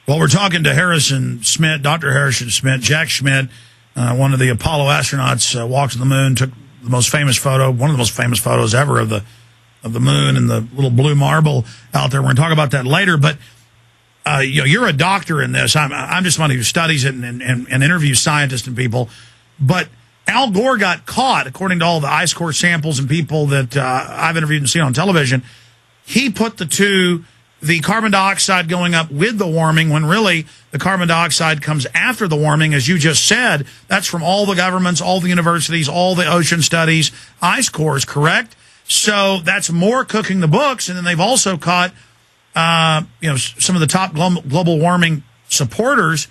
Well, we're talking to Harrison Schmitt, Dr. Harrison Schmitt, Jack Schmitt, one of the Apollo astronauts, walked to the moon, took the most famous photo, one of the most famous photos ever of the moon and the little blue marble out there. We're going to talk about that later, but you're a doctor in this. I'm just somebody who studies it and interviews scientists and people. But Al Gore got caught, according to all the ice core samples and people that I've interviewed and seen on television. He put the carbon dioxide going up with the warming, when really the carbon dioxide comes after the warming, as you just said. That's from all the governments, all the universities, all the ocean studies, ice cores, correct? So that's more cooking the books. And then they've also caught, some of the top global warming supporters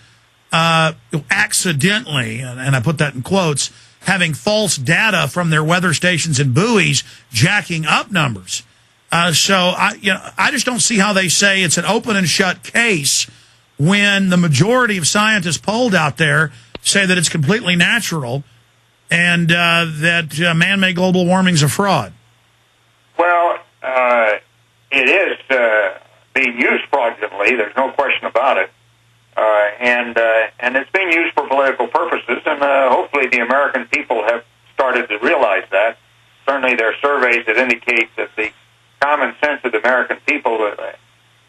accidentally, and I put that in quotes, having false data from their weather stations and buoys, jacking up numbers. So I just don't see how they say it's an open and shut case when the majority of scientists polled out there say that it's completely natural and that man-made global warming is a fraud. Well, it is being used fraudulently. There's no question about it, and it's being used for political purposes. And hopefully, the American people have started to realize that. Certainly, there are surveys that indicate that the common sense of the American people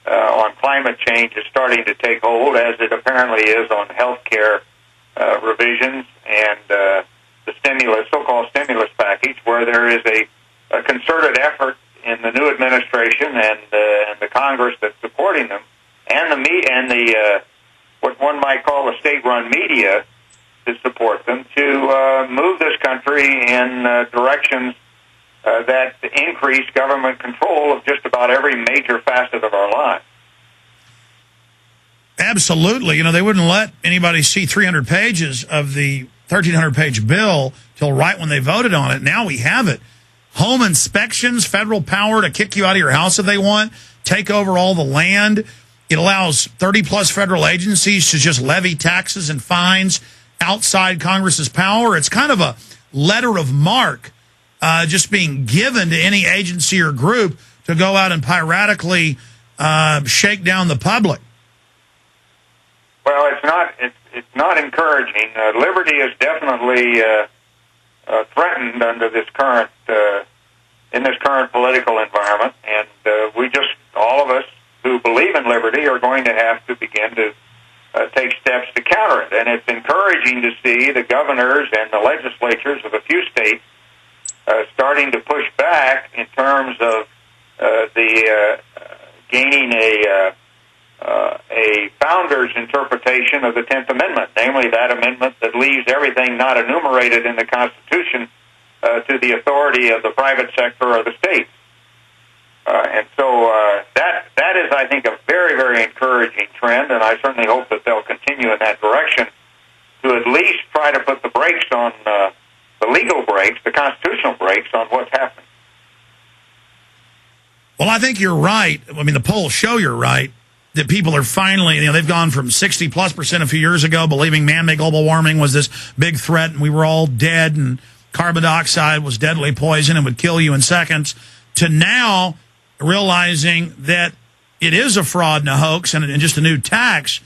on climate change is starting to take hold, as it apparently is on health care revisions and the so-called stimulus package, where there is a concerted effort in the new administration and the Congress that's supporting them, and the what one might call the state-run media to support them, to move this country in directions that increase government control of just about every major facet of our lives. Absolutely. They wouldn't let anybody see 300 pages of the 1,300-page bill till right when they voted on it. Now we have it. Home inspections, federal power to kick you out of your house if they want, take over all the land. It allows 30-plus federal agencies to just levy taxes and fines outside Congress's power. It's kind of a letter of marque just being given to any agency or group to go out and piratically shake down the public. Well, it's not encouraging. Liberty is definitely threatened under this current in this current political environment, and all of us who believe in liberty are going to have to begin to take steps to counter it. And it's encouraging to see the governors and the legislatures of a few states starting to push back in terms of gaining a founder's interpretation of the 10th Amendment, namely that amendment that leaves everything not enumerated in the Constitution to the authority of the private sector or the state. And so that is, I think, a very, very encouraging trend, and I certainly hope that they'll continue in that direction to at least try to put the brakes on the legal brakes, the constitutional brakes on what's happening. Well, I think you're right. I mean, the polls show you're right, that people are finally, they've gone from 60+% a few years ago, believing man-made global warming was this big threat and we were all dead and carbon dioxide was deadly poison and would kill you in seconds, to now realizing that it is a fraud and a hoax and just a new tax.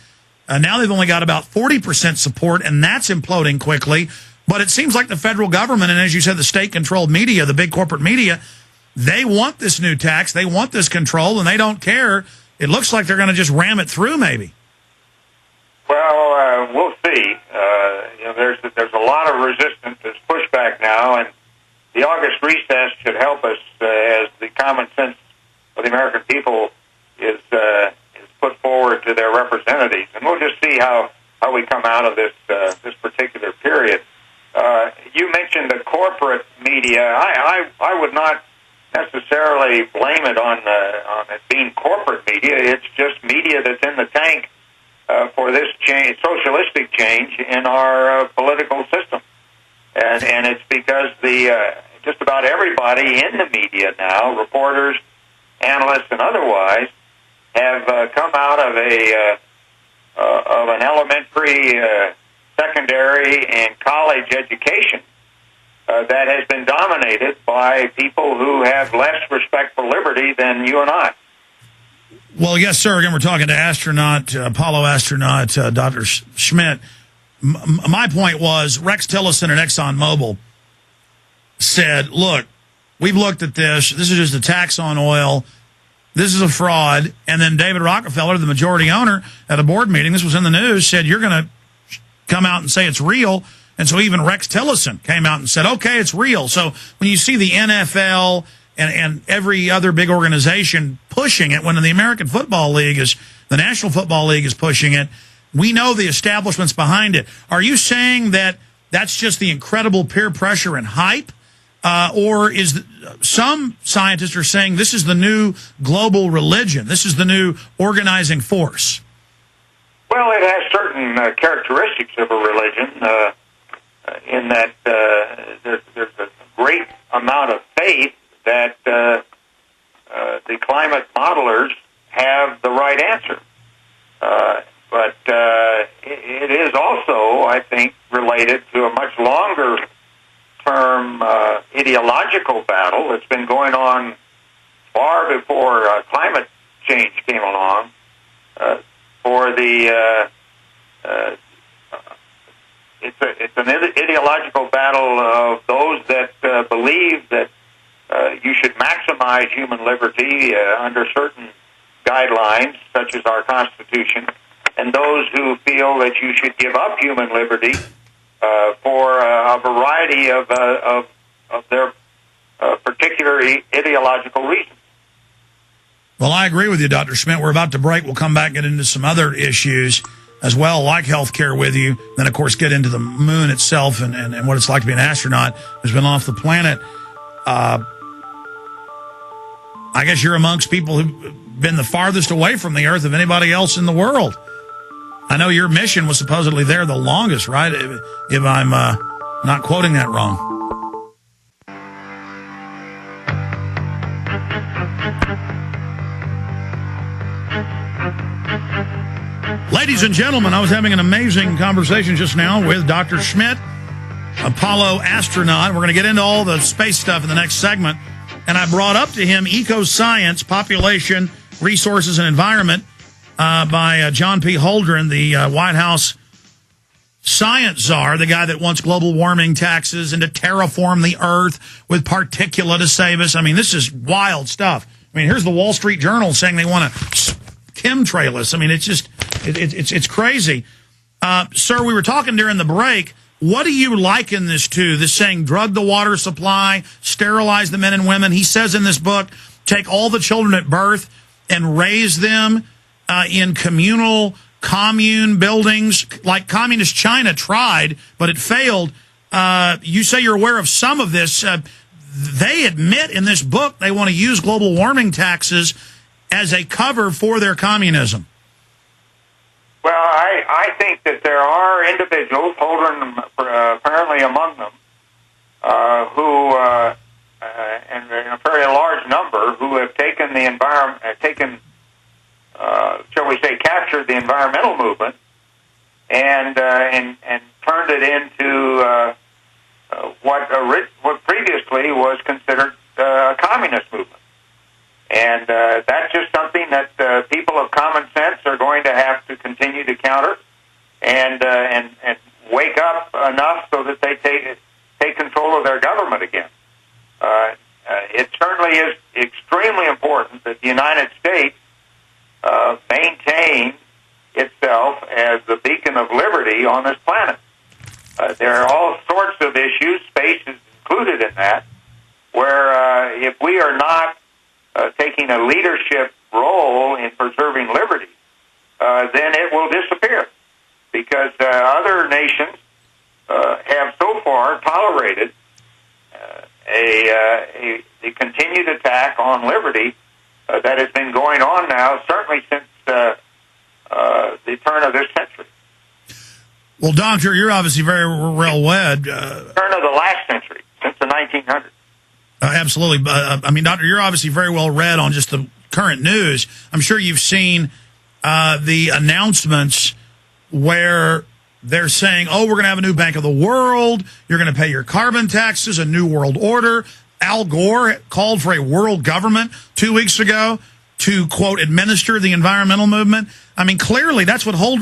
Now they've only got about 40% support, and that's imploding quickly. But it seems like the federal government, and as you said, the state-controlled media, the big corporate media, they want this new tax, they want this control, and they don't care. It looks like they're going to just ram it through, maybe. Well, we'll see. There's a lot of resistance, there's pushback now, and the August recess should help us as the common sense of the American people is put forward to their representatives, and we'll just see how we come out of this particular period. You mentioned the corporate media. I would not necessarily blame it on it being corporate media. It's just media that's in the tank for this change, socialistic change in our political system, and it's because just about everybody in the media now, reporters, analysts, and otherwise, have come out of an elementary, secondary, and college education that has been dominated by people who have less respect for liberty than you and I. Well, yes, sir. Again, we're talking to Apollo astronaut, Dr. Schmitt. My point was Rex Tillerson at ExxonMobil said, look, we've looked at this. This is just a tax on oil. This is a fraud. And then David Rockefeller, the majority owner, at a board meeting, this was in the news, said, you're going to come out and say it's real. And so even Rex Tillerson came out and said, okay, it's real. So when you see the NFL and every other big organization pushing it, when the American Football League the National Football League is pushing it, we know the establishment's behind it. Are you saying that that's just the incredible peer pressure and hype? Or is some scientists are saying this is the new global religion? This is the new organizing force? Well, it has certain characteristics of a religion in that there's a great amount of faith that the climate modelers have the right answer. But it is also, I think, related to a much longer-term ideological battle that's been going on far before climate change came along. It's an ideological battle of those that believe that you should maximize human liberty under certain guidelines, such as our Constitution, and those who feel that you should give up human liberty for a variety of their particular ideological reasons. Well, I agree with you, Dr. Schmitt. We're about to break. We'll come back and get into some other issues as well, like healthcare with you. Then, of course, get into the moon itself and what it's like to be an astronaut who's been off the planet. I guess you're amongst people who've been the farthest away from the Earth of anybody else in the world. I know your mission was supposedly there the longest, right? If I'm not quoting that wrong. Ladies and gentlemen, I was having an amazing conversation just now with Dr. Schmitt, Apollo astronaut. We're going to get into all the space stuff in the next segment. And I brought up to him Eco-Science, Population, Resources, and Environment by John P. Holdren, the White House science czar, the guy that wants global warming taxes and to terraform the Earth with particula to save us. I mean, this is wild stuff. I mean, here's the Wall Street Journal saying they want to chemtrail us. I mean, it's just, it's crazy. Sir, we were talking during the break. What do you liken this to? This saying drug the water supply, sterilize the men and women. He says in this book, take all the children at birth and raise them in communal commune buildings like communist China tried, but it failed. You say you're aware of some of this. They admit in this book they want to use global warming taxes as a cover for their communism. Well, I think that there are individuals, Holdren apparently among them, who, and in a very large number, who have taken the environment, shall we say, captured the environmental movement and turned it into what previously was considered a communist movement. And that's just something that people of common sense are going to have to continue to counter and wake up enough so that they take control of their government again. It certainly is extremely important that the United States maintain itself as the beacon of liberty on this planet. There are all sorts of issues, space is included in that, where if we are not taking a leadership role in preserving liberty, then it will disappear. Because other nations have so far tolerated a continued attack on liberty that has been going on now, certainly since the turn of this century. Well, Doctor, you're obviously very well-read. Turn of the last century, since the 1900s. Absolutely. I mean, Doctor, you're obviously very well read on just the current news. I'm sure you've seen the announcements where they're saying, oh, we're going to have a new Bank of the World. You're going to pay your carbon taxes, a new world order. Al Gore called for a world government 2 weeks ago. to, quote, administer the environmental movement. I mean, clearly that's what Holdren